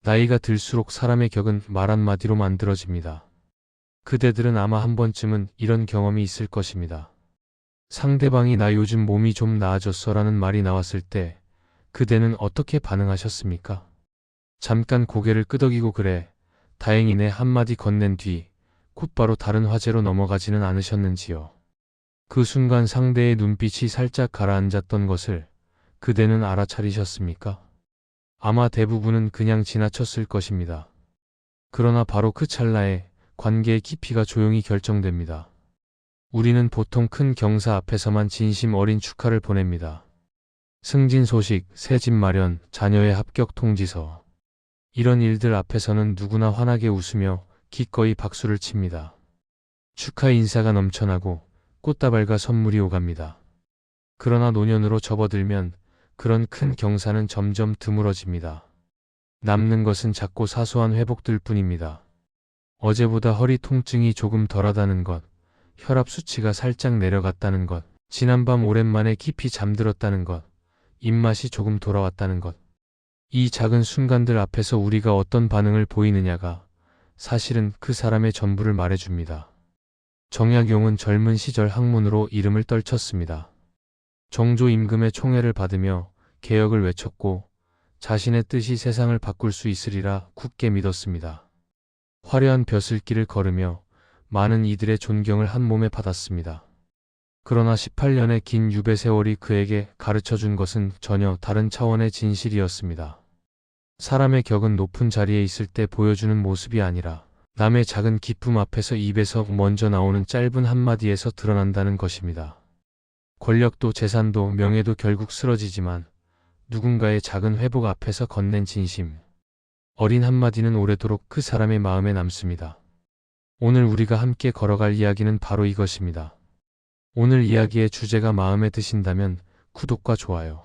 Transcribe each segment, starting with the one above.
나이가 들수록 사람의 격은 말 한마디로 만들어집니다. 그대들은 아마 한 번쯤은 이런 경험이 있을 것입니다. 상대방이 나 요즘 몸이 좀 나아졌어 라는 말이 나왔을 때 그대는 어떻게 반응하셨습니까? 잠깐 고개를 끄덕이고 그래, 다행이네 한마디 건넨 뒤 곧바로 다른 화제로 넘어가지는 않으셨는지요. 그 순간 상대의 눈빛이 살짝 가라앉았던 것을 그대는 알아차리셨습니까? 아마 대부분은 그냥 지나쳤을 것입니다. 그러나 바로 그 찰나에 관계의 깊이가 조용히 결정됩니다. 우리는 보통 큰 경사 앞에서만 진심 어린 축하를 보냅니다. 승진 소식, 새 집 마련, 자녀의 합격 통지서. 이런 일들 앞에서는 누구나 환하게 웃으며 기꺼이 박수를 칩니다. 축하 인사가 넘쳐나고 꽃다발과 선물이 오갑니다. 그러나 노년으로 접어들면 그런 큰 경사는 점점 드물어집니다. 남는 것은 작고 사소한 회복들 뿐입니다. 어제보다 허리 통증이 조금 덜하다는 것, 혈압 수치가 살짝 내려갔다는 것, 지난밤 오랜만에 깊이 잠들었다는 것, 입맛이 조금 돌아왔다는 것. 이 작은 순간들 앞에서 우리가 어떤 반응을 보이느냐가 사실은 그 사람의 전부를 말해줍니다. 정약용은 젊은 시절 학문으로 이름을 떨쳤습니다. 정조 임금의 총애를 받으며 개혁을 외쳤고 자신의 뜻이 세상을 바꿀 수 있으리라 굳게 믿었습니다. 화려한 벼슬길을 걸으며 많은 이들의 존경을 한 몸에 받았습니다. 그러나 18년의 긴 유배 세월이 그에게 가르쳐준 것은 전혀 다른 차원의 진실이었습니다. 사람의 격은 높은 자리에 있을 때 보여주는 모습이 아니라 남의 작은 기쁨 앞에서 입에서 먼저 나오는 짧은 한마디에서 드러난다는 것입니다. 권력도 재산도 명예도 결국 쓰러지지만 누군가의 작은 회복 앞에서 건넨 진심, 어린 한마디는 오래도록 그 사람의 마음에 남습니다. 오늘 우리가 함께 걸어갈 이야기는 바로 이것입니다. 오늘 이야기의 주제가 마음에 드신다면 구독과 좋아요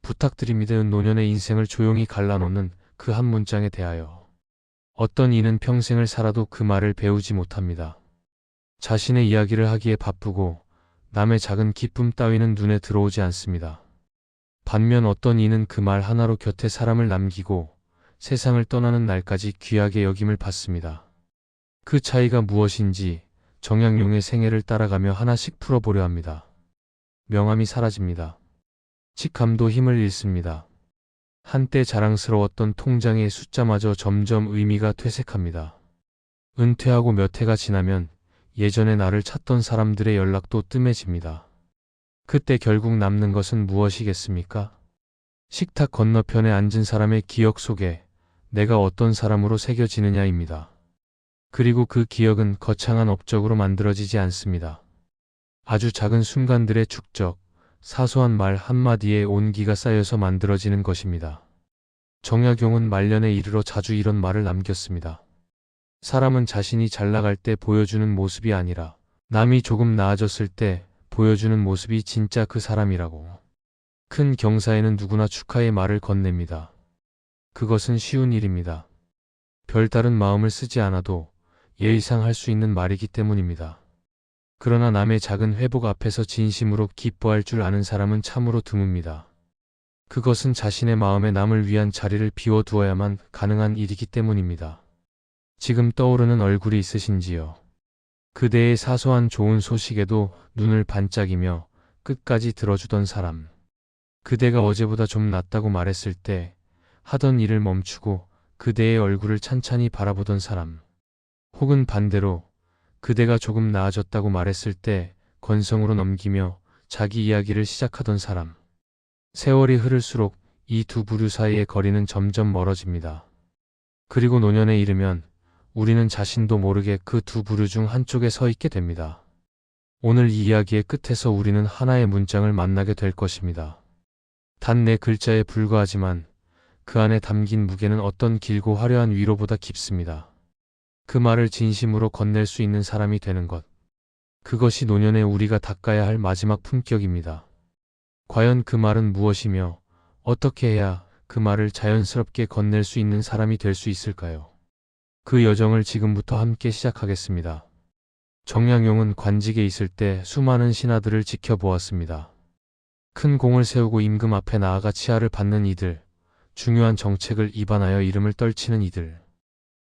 부탁드립니다. 노년의 인생을 조용히 갈라놓는 그 한 문장에 대하여. 어떤 이는 평생을 살아도 그 말을 배우지 못합니다. 자신의 이야기를 하기에 바쁘고 남의 작은 기쁨 따위는 눈에 들어오지 않습니다. 반면 어떤 이는 그 말 하나로 곁에 사람을 남기고 세상을 떠나는 날까지 귀하게 여김을 받습니다. 그 차이가 무엇인지 정약용의 생애를 따라가며 하나씩 풀어보려 합니다. 명함이 사라집니다. 직함도 힘을 잃습니다. 한때 자랑스러웠던 통장의 숫자마저 점점 의미가 퇴색합니다. 은퇴하고 몇 해가 지나면 예전에 나를 찾던 사람들의 연락도 뜸해집니다. 그때 결국 남는 것은 무엇이겠습니까? 식탁 건너편에 앉은 사람의 기억 속에 내가 어떤 사람으로 새겨지느냐입니다. 그리고 그 기억은 거창한 업적으로 만들어지지 않습니다. 아주 작은 순간들의 축적, 사소한 말 한마디에 온기가 쌓여서 만들어지는 것입니다. 정약용은 말년에 이르러 자주 이런 말을 남겼습니다. 사람은 자신이 잘 나갈 때 보여주는 모습이 아니라 남이 조금 나아졌을 때 보여주는 모습이 진짜 그 사람이라고. 큰 경사에는 누구나 축하의 말을 건넵니다. 그것은 쉬운 일입니다. 별다른 마음을 쓰지 않아도 예의상 할 수 있는 말이기 때문입니다. 그러나 남의 작은 회복 앞에서 진심으로 기뻐할 줄 아는 사람은 참으로 드뭅니다. 그것은 자신의 마음에 남을 위한 자리를 비워두어야만 가능한 일이기 때문입니다. 지금 떠오르는 얼굴이 있으신지요? 그대의 사소한 좋은 소식에도 눈을 반짝이며 끝까지 들어주던 사람. 그대가 어제보다 좀 낫다고 말했을 때 하던 일을 멈추고 그대의 얼굴을 찬찬히 바라보던 사람. 혹은 반대로 그대가 조금 나아졌다고 말했을 때 건성으로 넘기며 자기 이야기를 시작하던 사람. 세월이 흐를수록 이 두 부류 사이의 거리는 점점 멀어집니다. 그리고 노년에 이르면 우리는 자신도 모르게 그 두 부류 중 한쪽에 서 있게 됩니다. 오늘 이 이야기의 끝에서 우리는 하나의 문장을 만나게 될 것입니다. 단 4글자에 불과하지만 그 안에 담긴 무게는 어떤 길고 화려한 위로보다 깊습니다. 그 말을 진심으로 건넬 수 있는 사람이 되는 것. 그것이 노년에 우리가 닦아야 할 마지막 품격입니다. 과연 그 말은 무엇이며 어떻게 해야 그 말을 자연스럽게 건넬 수 있는 사람이 될 수 있을까요? 그 여정을 지금부터 함께 시작하겠습니다. 정약용은 관직에 있을 때 수많은 신하들을 지켜보았습니다. 큰 공을 세우고 임금 앞에 나아가 치하를 받는 이들, 중요한 정책을 입안하여 이름을 떨치는 이들.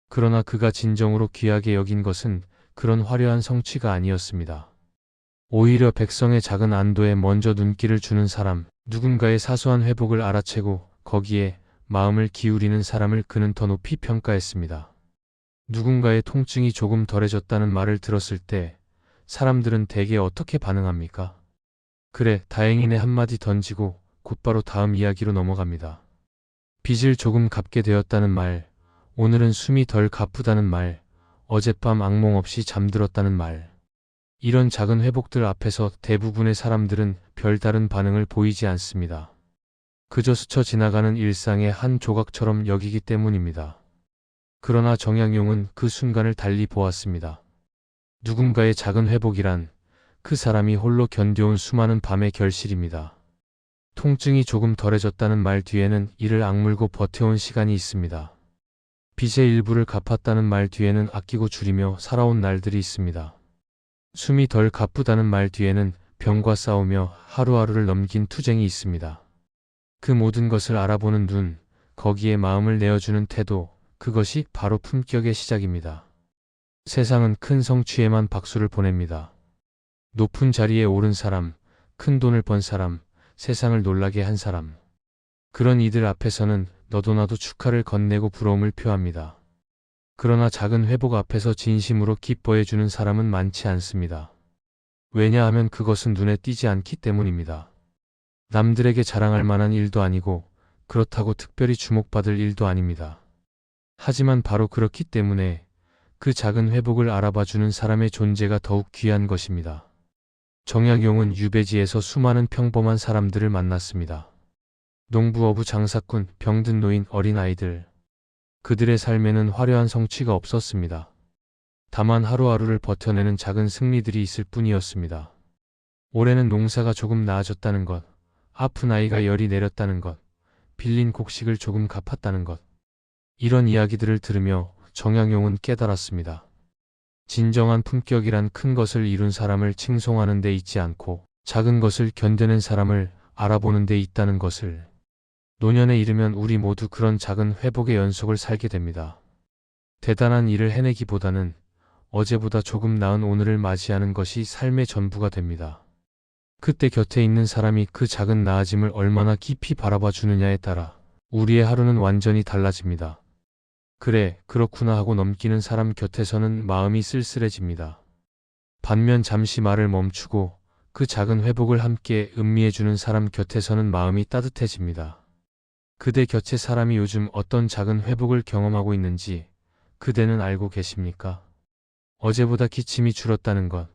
그러나 그가 진정으로 귀하게 여긴 것은 그런 화려한 성취가 아니었습니다. 오히려 백성의 작은 안도에 먼저 눈길을 주는 사람, 누군가의 사소한 회복을 알아채고 거기에 마음을 기울이는 사람을 그는 더 높이 평가했습니다. 누군가의 통증이 조금 덜해졌다는 말을 들었을 때 사람들은 대개 어떻게 반응합니까? 그래, 다행이네 한마디 던지고 곧바로 다음 이야기로 넘어갑니다. 빚을 조금 갚게 되었다는 말, 오늘은 숨이 덜 가쁘다는 말, 어젯밤 악몽 없이 잠들었다는 말. 이런 작은 회복들 앞에서 대부분의 사람들은 별다른 반응을 보이지 않습니다. 그저 스쳐 지나가는 일상의 한 조각처럼 여기기 때문입니다. 그러나 정약용은 그 순간을 달리 보았습니다. 누군가의 작은 회복이란 그 사람이 홀로 견뎌온 수많은 밤의 결실입니다. 통증이 조금 덜해졌다는 말 뒤에는 이를 악물고 버텨온 시간이 있습니다. 빚의 일부를 갚았다는 말 뒤에는 아끼고 줄이며 살아온 날들이 있습니다. 숨이 덜 가쁘다는 말 뒤에는 병과 싸우며 하루하루를 넘긴 투쟁이 있습니다. 그 모든 것을 알아보는 눈, 거기에 마음을 내어주는 태도, 그것이 바로 품격의 시작입니다. 세상은 큰 성취에만 박수를 보냅니다. 높은 자리에 오른 사람, 큰 돈을 번 사람, 세상을 놀라게 한 사람. 그런 이들 앞에서는 너도 나도 축하를 건네고 부러움을 표합니다. 그러나 작은 회복 앞에서 진심으로 기뻐해주는 사람은 많지 않습니다. 왜냐하면 그것은 눈에 띄지 않기 때문입니다. 남들에게 자랑할 만한 일도 아니고 그렇다고 특별히 주목받을 일도 아닙니다. 하지만 바로 그렇기 때문에 그 작은 회복을 알아봐주는 사람의 존재가 더욱 귀한 것입니다. 정약용은 유배지에서 수많은 평범한 사람들을 만났습니다. 농부어부 장사꾼, 병든 노인, 어린 아이들. 그들의 삶에는 화려한 성취가 없었습니다. 다만 하루하루를 버텨내는 작은 승리들이 있을 뿐이었습니다. 올해는 농사가 조금 나아졌다는 것, 아픈 아이가 열이 내렸다는 것, 빌린 곡식을 조금 갚았다는 것. 이런 이야기들을 들으며 정약용은 깨달았습니다. 진정한 품격이란 큰 것을 이룬 사람을 칭송하는 데 있지 않고 작은 것을 견뎌낸 사람을 알아보는 데 있다는 것을. 노년에 이르면 우리 모두 그런 작은 회복의 연속을 살게 됩니다. 대단한 일을 해내기보다는 어제보다 조금 나은 오늘을 맞이하는 것이 삶의 전부가 됩니다. 그때 곁에 있는 사람이 그 작은 나아짐을 얼마나 깊이 바라봐 주느냐에 따라 우리의 하루는 완전히 달라집니다. 그래, 그렇구나 하고 넘기는 사람 곁에서는 마음이 쓸쓸해집니다. 반면 잠시 말을 멈추고 그 작은 회복을 함께 음미해주는 사람 곁에서는 마음이 따뜻해집니다. 그대 곁의 사람이 요즘 어떤 작은 회복을 경험하고 있는지 그대는 알고 계십니까? 어제보다 기침이 줄었다는 것,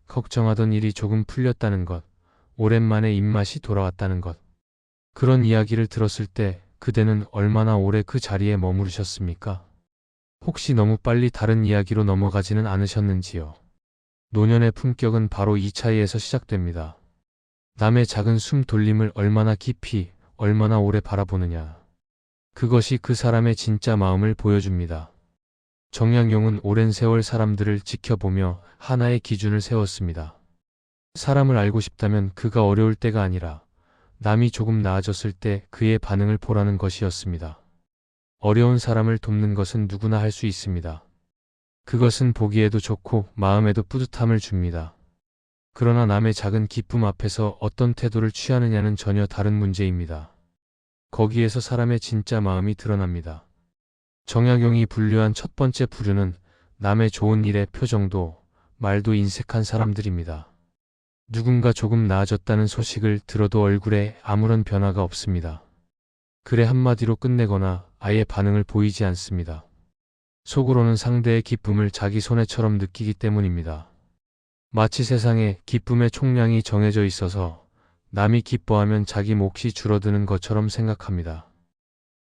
걱정하던 일이 조금 풀렸다는 것, 오랜만에 입맛이 돌아왔다는 것. 그런 이야기를 들었을 때 그대는 얼마나 오래 그 자리에 머무르셨습니까? 혹시 너무 빨리 다른 이야기로 넘어가지는 않으셨는지요? 노년의 품격은 바로 이 차이에서 시작됩니다. 남의 작은 숨 돌림을 얼마나 깊이, 얼마나 오래 바라보느냐. 그것이 그 사람의 진짜 마음을 보여줍니다. 정약용은 오랜 세월 사람들을 지켜보며 하나의 기준을 세웠습니다. 사람을 알고 싶다면 그가 어려울 때가 아니라 남이 조금 나아졌을 때 그의 반응을 보라는 것이었습니다. 어려운 사람을 돕는 것은 누구나 할 수 있습니다. 그것은 보기에도 좋고 마음에도 뿌듯함을 줍니다. 그러나 남의 작은 기쁨 앞에서 어떤 태도를 취하느냐는 전혀 다른 문제입니다. 거기에서 사람의 진짜 마음이 드러납니다. 정약용이 분류한 첫 번째 부류는 남의 좋은 일의 표정도 말도 인색한 사람들입니다. 누군가 조금 나아졌다는 소식을 들어도 얼굴에 아무런 변화가 없습니다. 그래 한마디로 끝내거나 아예 반응을 보이지 않습니다. 속으로는 상대의 기쁨을 자기 손해처럼 느끼기 때문입니다. 마치 세상에 기쁨의 총량이 정해져 있어서 남이 기뻐하면 자기 몫이 줄어드는 것처럼 생각합니다.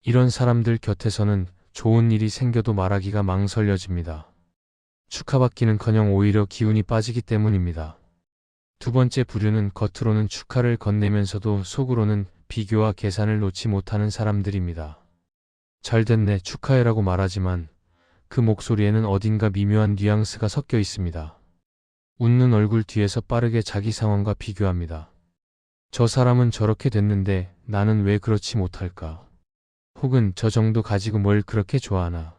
이런 사람들 곁에서는 좋은 일이 생겨도 말하기가 망설여집니다. 축하받기는커녕 오히려 기운이 빠지기 때문입니다. 두 번째 부류는 겉으로는 축하를 건네면서도 속으로는 비교와 계산을 놓지 못하는 사람들입니다. 잘됐네, 축하해라고 말하지만 그 목소리에는 어딘가 미묘한 뉘앙스가 섞여 있습니다. 웃는 얼굴 뒤에서 빠르게 자기 상황과 비교합니다. 저 사람은 저렇게 됐는데 나는 왜 그렇지 못할까? 혹은 저 정도 가지고 뭘 그렇게 좋아하나.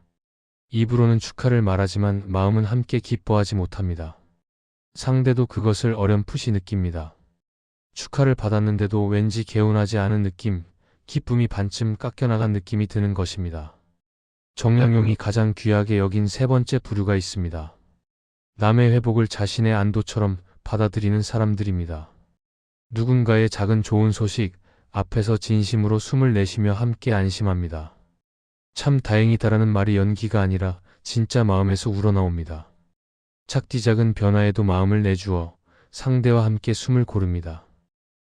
입으로는 축하를 말하지만 마음은 함께 기뻐하지 못합니다. 상대도 그것을 어렴풋이 느낍니다. 축하를 받았는데도 왠지 개운하지 않은 느낌, 기쁨이 반쯤 깎여나간 느낌이 드는 것입니다. 정약용이 가장 귀하게 여긴 세 번째 부류가 있습니다. 남의 회복을 자신의 안도처럼 받아들이는 사람들입니다. 누군가의 작은 좋은 소식 앞에서 진심으로 숨을 내쉬며 함께 안심합니다. 참 다행이다라는 말이 연기가 아니라 진짜 마음에서 우러나옵니다. 작디작은 변화에도 마음을 내주어 상대와 함께 숨을 고릅니다.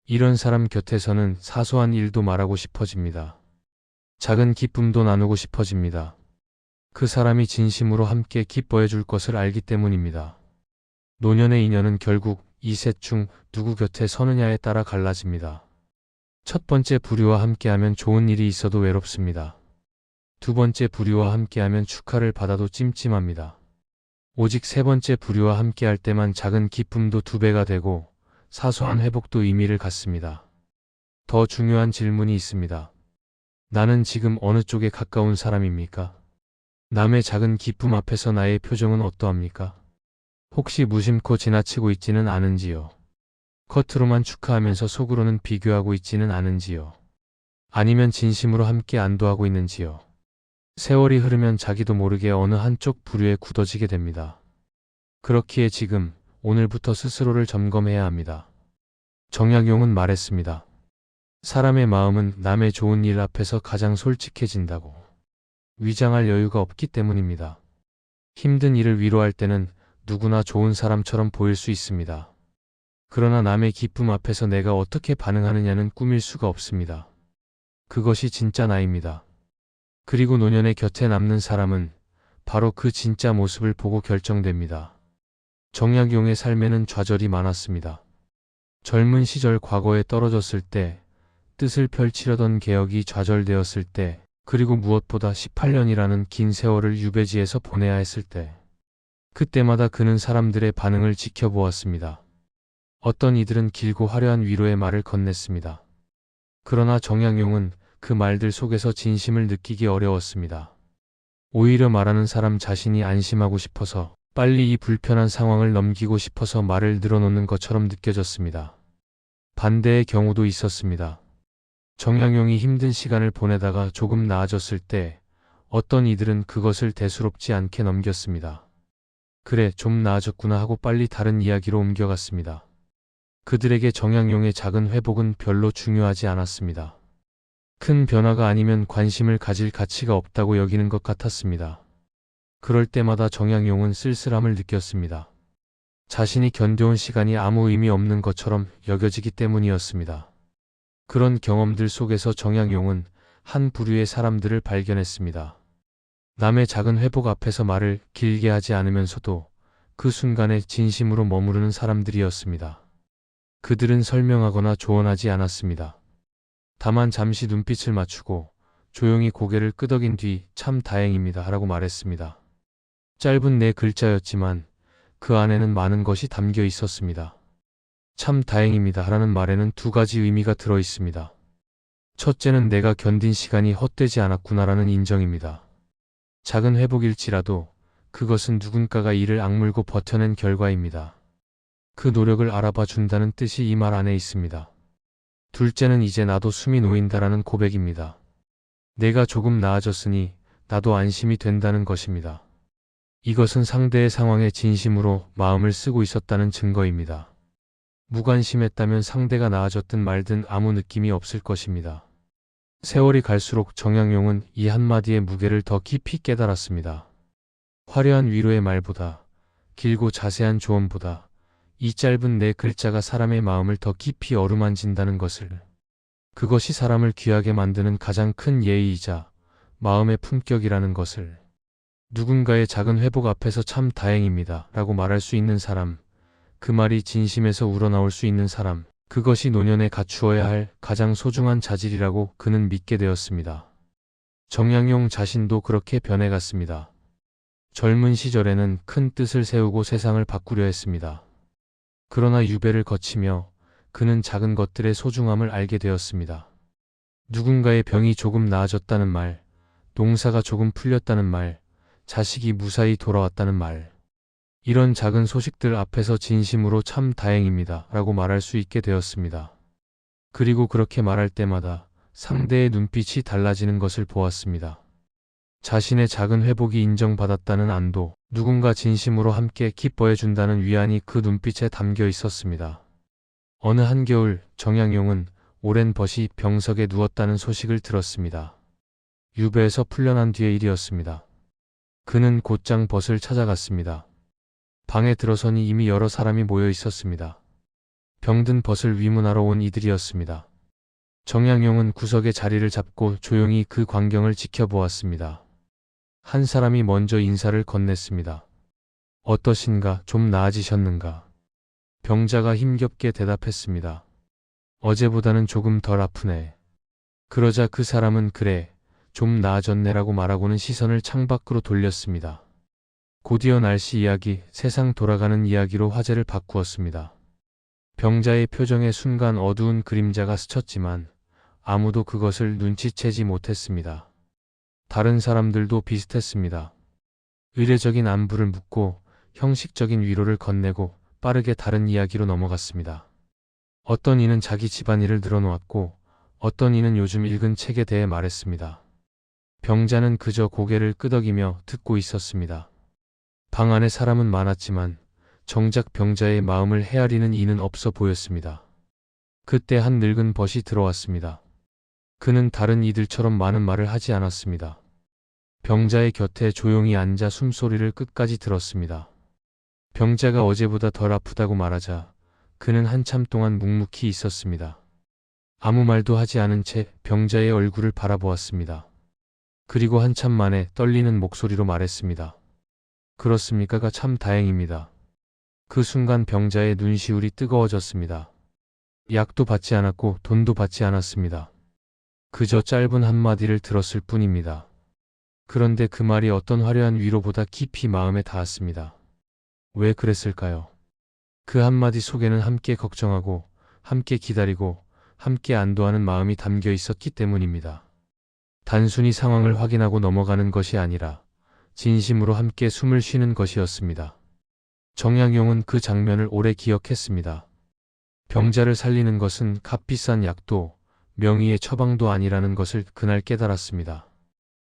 이런 사람 곁에서는 사소한 일도 말하고 싶어집니다. 작은 기쁨도 나누고 싶어집니다. 그 사람이 진심으로 함께 기뻐해 줄 것을 알기 때문입니다. 노년의 인연은 결국 이 셋 중 누구 곁에 서느냐에 따라 갈라집니다. 첫 번째 부류와 함께하면 좋은 일이 있어도 외롭습니다. 두 번째 부류와 함께하면 축하를 받아도 찜찜합니다. 오직 세 번째 부류와 함께할 때만 작은 기쁨도 2배가 되고 사소한 회복도 의미를 갖습니다. 더 중요한 질문이 있습니다. 나는 지금 어느 쪽에 가까운 사람입니까? 남의 작은 기쁨 앞에서 나의 표정은 어떠합니까? 혹시 무심코 지나치고 있지는 않은지요? 겉으로만 축하하면서 속으로는 비교하고 있지는 않은지요? 아니면 진심으로 함께 안도하고 있는지요? 세월이 흐르면 자기도 모르게 어느 한쪽 부류에 굳어지게 됩니다. 그렇기에 지금, 오늘부터 스스로를 점검해야 합니다. 정약용은 말했습니다. 사람의 마음은 남의 좋은 일 앞에서 가장 솔직해진다고. 위장할 여유가 없기 때문입니다. 힘든 일을 위로할 때는 누구나 좋은 사람처럼 보일 수 있습니다. 그러나 남의 기쁨 앞에서 내가 어떻게 반응하느냐는 꾸밀 수가 없습니다. 그것이 진짜 나입니다. 그리고 노년의 곁에 남는 사람은 바로 그 진짜 모습을 보고 결정됩니다. 정약용의 삶에는 좌절이 많았습니다. 젊은 시절 과거에 떨어졌을 때, 뜻을 펼치려던 개혁이 좌절되었을 때, 그리고 무엇보다 18년이라는 긴 세월을 유배지에서 보내야 했을 때, 그때마다 그는 사람들의 반응을 지켜보았습니다. 어떤 이들은 길고 화려한 위로의 말을 건넸습니다. 그러나 정약용은 그 말들 속에서 진심을 느끼기 어려웠습니다. 오히려 말하는 사람 자신이 안심하고 싶어서, 빨리 이 불편한 상황을 넘기고 싶어서 말을 늘어놓는 것처럼 느껴졌습니다. 반대의 경우도 있었습니다. 정약용이 힘든 시간을 보내다가 조금 나아졌을 때 어떤 이들은 그것을 대수롭지 않게 넘겼습니다. 그래, 좀 나아졌구나 하고 빨리 다른 이야기로 옮겨갔습니다. 그들에게 정약용의 작은 회복은 별로 중요하지 않았습니다. 큰 변화가 아니면 관심을 가질 가치가 없다고 여기는 것 같았습니다. 그럴 때마다 정약용은 쓸쓸함을 느꼈습니다. 자신이 견뎌온 시간이 아무 의미 없는 것처럼 여겨지기 때문이었습니다. 그런 경험들 속에서 정약용은 한 부류의 사람들을 발견했습니다. 남의 작은 회복 앞에서 말을 길게 하지 않으면서도 그 순간에 진심으로 머무르는 사람들이었습니다. 그들은 설명하거나 조언하지 않았습니다. 다만 잠시 눈빛을 맞추고 조용히 고개를 끄덕인 뒤 참 다행입니다 라고 말했습니다. 짧은 4글자였지만 그 안에는 많은 것이 담겨 있었습니다. 참 다행입니다 라는 말에는 2가지 의미가 들어 있습니다. 첫째는 내가 견딘 시간이 헛되지 않았구나라는 인정입니다. 작은 회복일지라도 그것은 누군가가 이를 악물고 버텨낸 결과입니다. 그 노력을 알아봐 준다는 뜻이 이 말 안에 있습니다. 둘째는 이제 나도 숨이 놓인다라는 고백입니다. 내가 조금 나아졌으니 나도 안심이 된다는 것입니다. 이것은 상대의 상황에 진심으로 마음을 쓰고 있었다는 증거입니다. 무관심했다면 상대가 나아졌든 말든 아무 느낌이 없을 것입니다. 세월이 갈수록 정약용은 이 한마디의 무게를 더 깊이 깨달았습니다. 화려한 위로의 말보다, 길고 자세한 조언보다 이 짧은 4글자가 사람의 마음을 더 깊이 어루만진다는 것을, 그것이 사람을 귀하게 만드는 가장 큰 예의이자 마음의 품격이라는 것을, 누군가의 작은 회복 앞에서 참 다행입니다 라고 말할 수 있는 사람, 그 말이 진심에서 우러나올 수 있는 사람, 그것이 노년에 갖추어야 할 가장 소중한 자질이라고 그는 믿게 되었습니다. 정약용 자신도 그렇게 변해갔습니다. 젊은 시절에는 큰 뜻을 세우고 세상을 바꾸려 했습니다. 그러나 유배를 거치며 그는 작은 것들의 소중함을 알게 되었습니다. 누군가의 병이 조금 나아졌다는 말, 농사가 조금 풀렸다는 말, 자식이 무사히 돌아왔다는 말. 이런 작은 소식들 앞에서 진심으로 참 다행입니다 라고 말할 수 있게 되었습니다. 그리고 그렇게 말할 때마다 상대의 눈빛이 달라지는 것을 보았습니다. 자신의 작은 회복이 인정받았다는 안도, 누군가 진심으로 함께 기뻐해준다는 위안이 그 눈빛에 담겨 있었습니다. 어느 한겨울 정양용은 오랜 벗이 병석에 누웠다는 소식을 들었습니다. 유배에서 풀려난 뒤의 일이었습니다. 그는 곧장 벗을 찾아갔습니다. 방에 들어서니 이미 여러 사람이 모여 있었습니다. 병든 벗을 위문하러 온 이들이었습니다. 정양용은 구석에 자리를 잡고 조용히 그 광경을 지켜보았습니다. 한 사람이 먼저 인사를 건넸습니다. 어떠신가? 좀 나아지셨는가? 병자가 힘겹게 대답했습니다. 어제보다는 조금 덜 아프네. 그러자 그 사람은 그래, 좀 나아졌네라고 말하고는 시선을 창밖으로 돌렸습니다. 곧이어 날씨 이야기, 세상 돌아가는 이야기로 화제를 바꾸었습니다. 병자의 표정에 순간 어두운 그림자가 스쳤지만 아무도 그것을 눈치채지 못했습니다. 다른 사람들도 비슷했습니다. 의례적인 안부를 묻고 형식적인 위로를 건네고 빠르게 다른 이야기로 넘어갔습니다. 어떤 이는 자기 집안일을 늘어놓았고 어떤 이는 요즘 읽은 책에 대해 말했습니다. 병자는 그저 고개를 끄덕이며 듣고 있었습니다. 방 안에 사람은 많았지만 정작 병자의 마음을 헤아리는 이는 없어 보였습니다. 그때 한 늙은 벗이 들어왔습니다. 그는 다른 이들처럼 많은 말을 하지 않았습니다. 병자의 곁에 조용히 앉아 숨소리를 끝까지 들었습니다. 병자가 어제보다 덜 아프다고 말하자 그는 한참 동안 묵묵히 있었습니다. 아무 말도 하지 않은 채 병자의 얼굴을 바라보았습니다. 그리고 한참 만에 떨리는 목소리로 말했습니다. 그렇습니까가 참 다행입니다. 그 순간 병자의 눈시울이 뜨거워졌습니다. 약도 받지 않았고 돈도 받지 않았습니다. 그저 짧은 한마디를 들었을 뿐입니다. 그런데 그 말이 어떤 화려한 위로보다 깊이 마음에 닿았습니다. 왜 그랬을까요? 그 한마디 속에는 함께 걱정하고, 함께 기다리고, 함께 안도하는 마음이 담겨 있었기 때문입니다. 단순히 상황을 확인하고 넘어가는 것이 아니라 진심으로 함께 숨을 쉬는 것이었습니다. 정양용은 그 장면을 오래 기억했습니다. 병자를 살리는 것은 값비싼 약도 명의의 처방도 아니라는 것을 그날 깨달았습니다.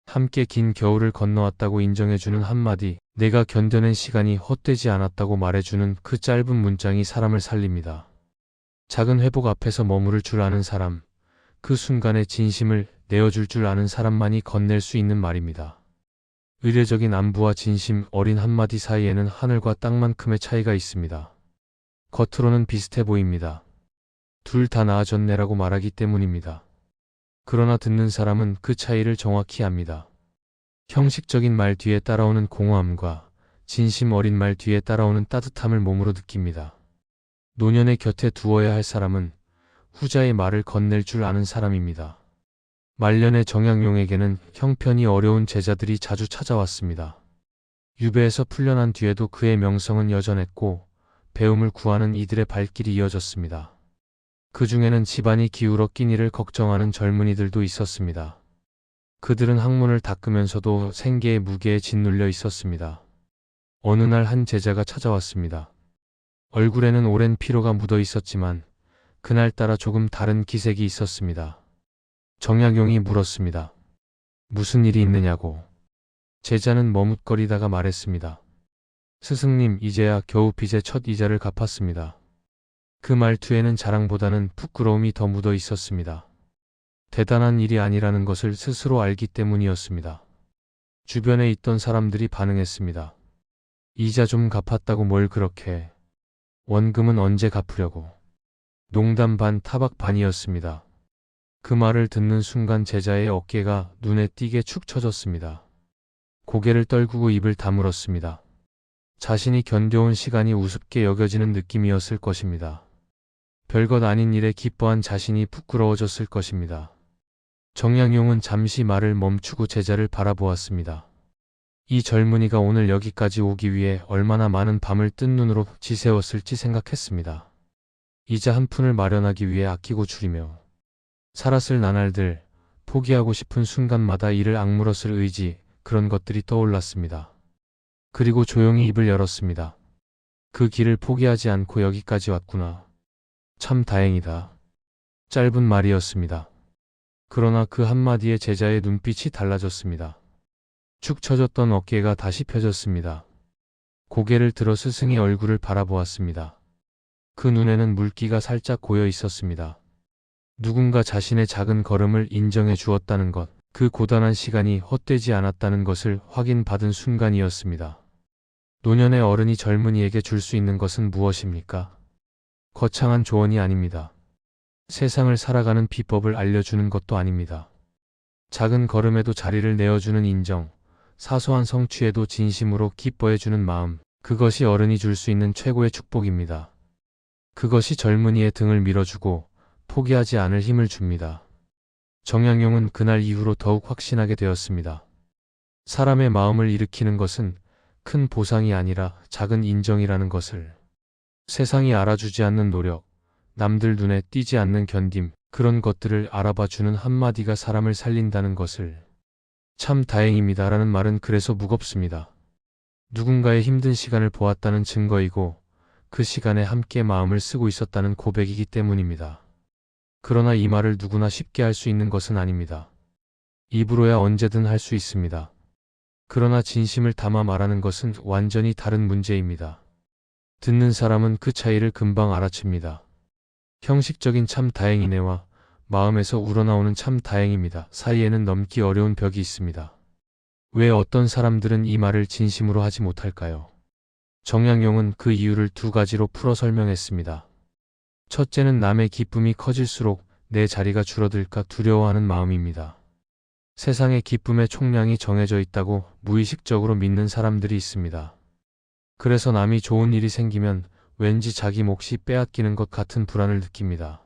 함께 긴 겨울을 건너왔다고 인정해주는 한마디, 내가 견뎌낸 시간이 헛되지 않았다고 말해주는 그 짧은 문장이 사람을 살립니다. 작은 회복 앞에서 머무를 줄 아는 사람, 그 순간의 진심을 내어줄 줄 아는 사람만이 건넬 수 있는 말입니다. 의례적인 안부와 진심 어린 한마디 사이에는 하늘과 땅만큼의 차이가 있습니다. 겉으로는 비슷해 보입니다. 둘 다 나아졌네라고 말하기 때문입니다. 그러나 듣는 사람은 그 차이를 정확히 압니다. 형식적인 말 뒤에 따라오는 공허함과 진심 어린 말 뒤에 따라오는 따뜻함을 몸으로 느낍니다. 노년의 곁에 두어야 할 사람은 후자의 말을 건넬 줄 아는 사람입니다. 말년의 정양용에게는 형편이 어려운 제자들이 자주 찾아왔습니다. 유배에서 풀려난 뒤에도 그의 명성은 여전했고 배움을 구하는 이들의 발길이 이어졌습니다. 그 중에는 집안이 기울어 끼니를 걱정하는 젊은이들도 있었습니다. 그들은 학문을 닦으면서도 생계의 무게에 짓눌려 있었습니다. 어느 날 한 제자가 찾아왔습니다. 얼굴에는 오랜 피로가 묻어 있었지만 그날따라 조금 다른 기색이 있었습니다. 정약용이 물었습니다. 무슨 일이 있느냐고. 제자는 머뭇거리다가 말했습니다. 스승님, 이제야 겨우 빚의 첫 이자를 갚았습니다. 그 말투에는 자랑보다는 부끄러움이 더 묻어 있었습니다. 대단한 일이 아니라는 것을 스스로 알기 때문이었습니다. 주변에 있던 사람들이 반응했습니다. 이자 좀 갚았다고 뭘 그렇게. 원금은 언제 갚으려고. 농담 반 타박 반이었습니다. 그 말을 듣는 순간 제자의 어깨가 눈에 띄게 축 처졌습니다. 고개를 떨구고 입을 다물었습니다. 자신이 견뎌온 시간이 우습게 여겨지는 느낌이었을 것입니다. 별것 아닌 일에 기뻐한 자신이 부끄러워졌을 것입니다. 정양용은 잠시 말을 멈추고 제자를 바라보았습니다. 이 젊은이가 오늘 여기까지 오기 위해 얼마나 많은 밤을 뜬 눈으로 지새웠을지 생각했습니다. 이자 한 푼을 마련하기 위해 아끼고 줄이며 살았을 나날들, 포기하고 싶은 순간마다 이를 악물었을 의지, 그런 것들이 떠올랐습니다. 그리고 조용히 입을 열었습니다. 그 길을 포기하지 않고 여기까지 왔구나. 참 다행이다. 짧은 말이었습니다. 그러나 그 한마디에 제자의 눈빛이 달라졌습니다. 축 처졌던 어깨가 다시 펴졌습니다. 고개를 들어 스승의 얼굴을 바라보았습니다. 그 눈에는 물기가 살짝 고여 있었습니다. 누군가 자신의 작은 걸음을 인정해 주었다는 것, 그 고단한 시간이 헛되지 않았다는 것을 확인받은 순간이었습니다. 노년의 어른이 젊은이에게 줄 수 있는 것은 무엇입니까? 거창한 조언이 아닙니다. 세상을 살아가는 비법을 알려주는 것도 아닙니다. 작은 걸음에도 자리를 내어주는 인정, 사소한 성취에도 진심으로 기뻐해주는 마음, 그것이 어른이 줄 수 있는 최고의 축복입니다. 그것이 젊은이의 등을 밀어주고 포기하지 않을 힘을 줍니다. 정약용은 그날 이후로 더욱 확신하게 되었습니다. 사람의 마음을 일으키는 것은 큰 보상이 아니라 작은 인정이라는 것을. 세상이 알아주지 않는 노력, 남들 눈에 띄지 않는 견딤, 그런 것들을 알아봐주는 한마디가 사람을 살린다는 것을. 참 다행입니다라는 말은 그래서 무겁습니다. 누군가의 힘든 시간을 보았다는 증거이고 그 시간에 함께 마음을 쓰고 있었다는 고백이기 때문입니다. 그러나 이 말을 누구나 쉽게 할 수 있는 것은 아닙니다. 입으로야 언제든 할 수 있습니다. 그러나 진심을 담아 말하는 것은 완전히 다른 문제입니다. 듣는 사람은 그 차이를 금방 알아챕니다. 형식적인 참 다행이네와 마음에서 우러나오는 참 다행입니다 사이에는 넘기 어려운 벽이 있습니다. 왜 어떤 사람들은 이 말을 진심으로 하지 못할까요? 정약용은 그 이유를 두 가지로 풀어 설명했습니다. 첫째는 남의 기쁨이 커질수록 내 자리가 줄어들까 두려워하는 마음입니다. 세상의 기쁨의 총량이 정해져 있다고 무의식적으로 믿는 사람들이 있습니다. 그래서 남이 좋은 일이 생기면 왠지 자기 몫이 빼앗기는 것 같은 불안을 느낍니다.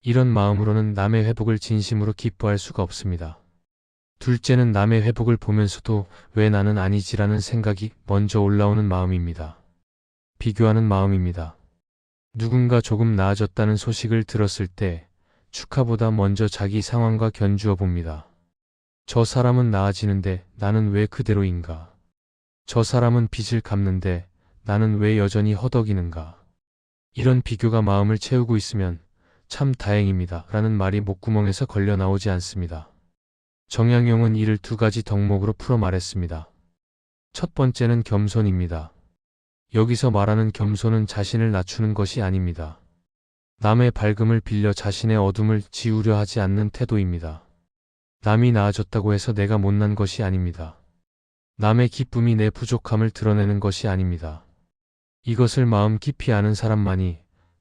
이런 마음으로는 남의 회복을 진심으로 기뻐할 수가 없습니다. 둘째는 남의 회복을 보면서도 왜 나는 아니지라는 생각이 먼저 올라오는 마음입니다. 비교하는 마음입니다. 누군가 조금 나아졌다는 소식을 들었을 때 축하보다 먼저 자기 상황과 견주어 봅니다. 저 사람은 나아지는데 나는 왜 그대로인가? 저 사람은 빚을 갚는데 나는 왜 여전히 허덕이는가? 이런 비교가 마음을 채우고 있으면 참 다행입니다 라는 말이 목구멍에서 걸려 나오지 않습니다. 정약용은 이를 두 가지 덕목으로 풀어 말했습니다. 첫 번째는 겸손입니다. 여기서 말하는 겸손은 자신을 낮추는 것이 아닙니다. 남의 밝음을 빌려 자신의 어둠을 지우려 하지 않는 태도입니다. 남이 나아졌다고 해서 내가 못난 것이 아닙니다. 남의 기쁨이 내 부족함을 드러내는 것이 아닙니다. 이것을 마음 깊이 아는 사람만이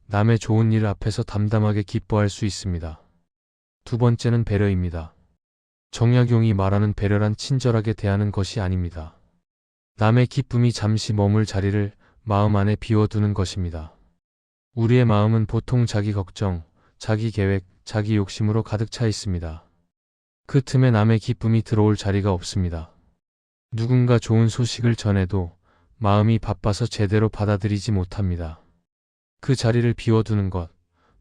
남의 좋은 일 앞에서 담담하게 기뻐할 수 있습니다. 두 번째는 배려입니다. 정약용이 말하는 배려란 친절하게 대하는 것이 아닙니다. 남의 기쁨이 잠시 머물 자리를 마음 안에 비워두는 것입니다. 우리의 마음은 보통 자기 걱정, 자기 계획, 자기 욕심으로 가득 차 있습니다. 그 틈에 남의 기쁨이 들어올 자리가 없습니다. 누군가 좋은 소식을 전해도 마음이 바빠서 제대로 받아들이지 못합니다. 그 자리를 비워두는 것,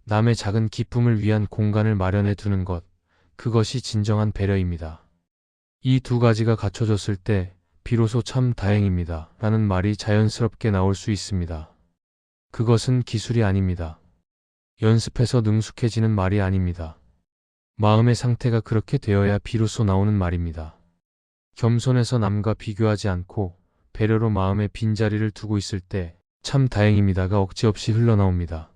남의 작은 기쁨을 위한 공간을 마련해 두는 것, 그것이 진정한 배려입니다. 이 두 가지가 갖춰졌을 때 비로소 참 다행입니다 라는 말이 자연스럽게 나올 수 있습니다. 그것은 기술이 아닙니다. 연습해서 능숙해지는 말이 아닙니다. 마음의 상태가 그렇게 되어야 비로소 나오는 말입니다. 겸손해서 남과 비교하지 않고 배려로 마음의 빈자리를 두고 있을 때 참 다행입니다가 억지 없이 흘러나옵니다.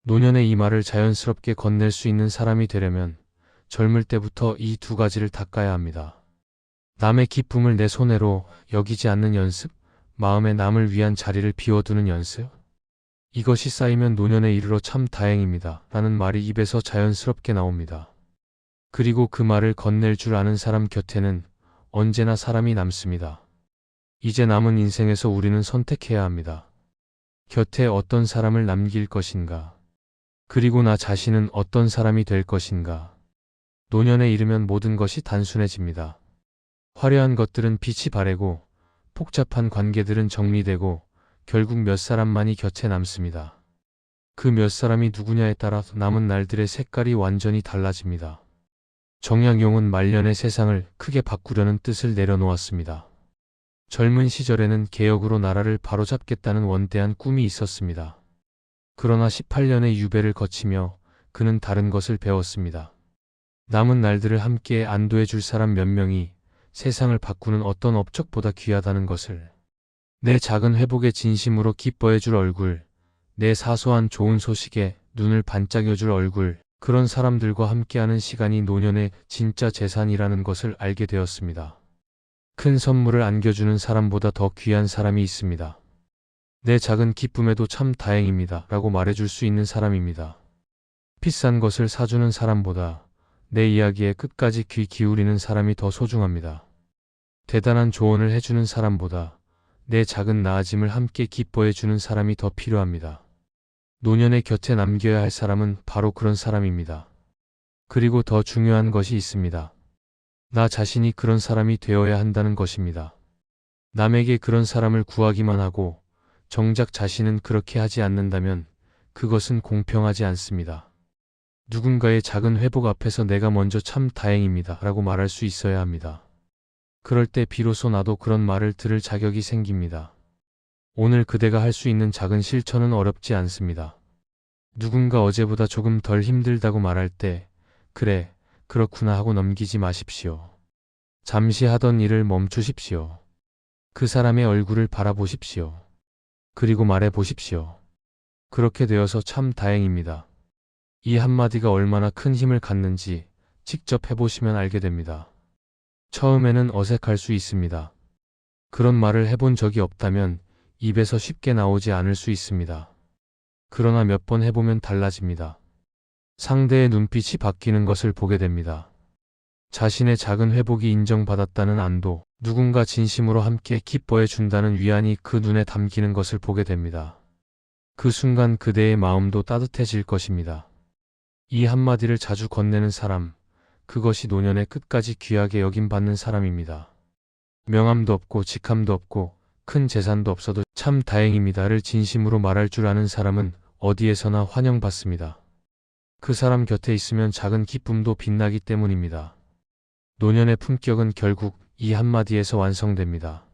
노년의 이 말을 자연스럽게 건넬 수 있는 사람이 되려면 젊을 때부터 이 두 가지를 닦아야 합니다. 남의 기쁨을 내 손해로 여기지 않는 연습, 마음에 남을 위한 자리를 비워두는 연습. 이것이 쌓이면 노년에 이르러 참 다행입니다 라는 말이 입에서 자연스럽게 나옵니다. 그리고 그 말을 건넬 줄 아는 사람 곁에는 언제나 사람이 남습니다. 이제 남은 인생에서 우리는 선택해야 합니다. 곁에 어떤 사람을 남길 것인가? 그리고 나 자신은 어떤 사람이 될 것인가? 노년에 이르면 모든 것이 단순해집니다. 화려한 것들은 빛이 바래고 복잡한 관계들은 정리되고 결국 몇 사람만이 곁에 남습니다. 그 몇 사람이 누구냐에 따라 남은 날들의 색깔이 완전히 달라집니다. 정약용은 말년의 세상을 크게 바꾸려는 뜻을 내려놓았습니다. 젊은 시절에는 개혁으로 나라를 바로잡겠다는 원대한 꿈이 있었습니다. 그러나 18년의 유배를 거치며 그는 다른 것을 배웠습니다. 남은 날들을 함께 안도해 줄 사람 몇 명이 세상을 바꾸는 어떤 업적보다 귀하다는 것을, 내 작은 회복에 진심으로 기뻐해 줄 얼굴, 내 사소한 좋은 소식에 눈을 반짝여 줄 얼굴, 그런 사람들과 함께하는 시간이 노년의 진짜 재산이라는 것을 알게 되었습니다. 큰 선물을 안겨주는 사람보다 더 귀한 사람이 있습니다. 내 작은 기쁨에도 참 다행입니다 라고 말해줄 수 있는 사람입니다. 비싼 것을 사주는 사람보다 내 이야기에 끝까지 귀 기울이는 사람이 더 소중합니다. 대단한 조언을 해주는 사람보다 내 작은 나아짐을 함께 기뻐해주는 사람이 더 필요합니다. 노년의 곁에 남겨야 할 사람은 바로 그런 사람입니다. 그리고 더 중요한 것이 있습니다. 나 자신이 그런 사람이 되어야 한다는 것입니다. 남에게 그런 사람을 구하기만 하고 정작 자신은 그렇게 하지 않는다면 그것은 공평하지 않습니다. 누군가의 작은 회복 앞에서 내가 먼저 참 다행입니다 라고 말할 수 있어야 합니다. 그럴 때 비로소 나도 그런 말을 들을 자격이 생깁니다. 오늘 그대가 할 수 있는 작은 실천은 어렵지 않습니다. 누군가 어제보다 조금 덜 힘들다고 말할 때 그래, 그렇구나 하고 넘기지 마십시오. 잠시 하던 일을 멈추십시오. 그 사람의 얼굴을 바라보십시오. 그리고 말해 보십시오. 그렇게 되어서 참 다행입니다. 이 한마디가 얼마나 큰 힘을 갖는지 직접 해보시면 알게 됩니다. 처음에는 어색할 수 있습니다. 그런 말을 해본 적이 없다면 입에서 쉽게 나오지 않을 수 있습니다. 그러나 몇 번 해보면 달라집니다. 상대의 눈빛이 바뀌는 것을 보게 됩니다. 자신의 작은 회복이 인정받았다는 안도, 누군가 진심으로 함께 기뻐해 준다는 위안이 그 눈에 담기는 것을 보게 됩니다. 그 순간 그대의 마음도 따뜻해질 것입니다. 이 한마디를 자주 건네는 사람, 그것이 노년의 끝까지 귀하게 여김받는 사람입니다. 명함도 없고 직함도 없고 큰 재산도 없어도 참 다행입니다를 진심으로 말할 줄 아는 사람은 어디에서나 환영받습니다. 그 사람 곁에 있으면 작은 기쁨도 빛나기 때문입니다. 노년의 품격은 결국 이 한마디에서 완성됩니다.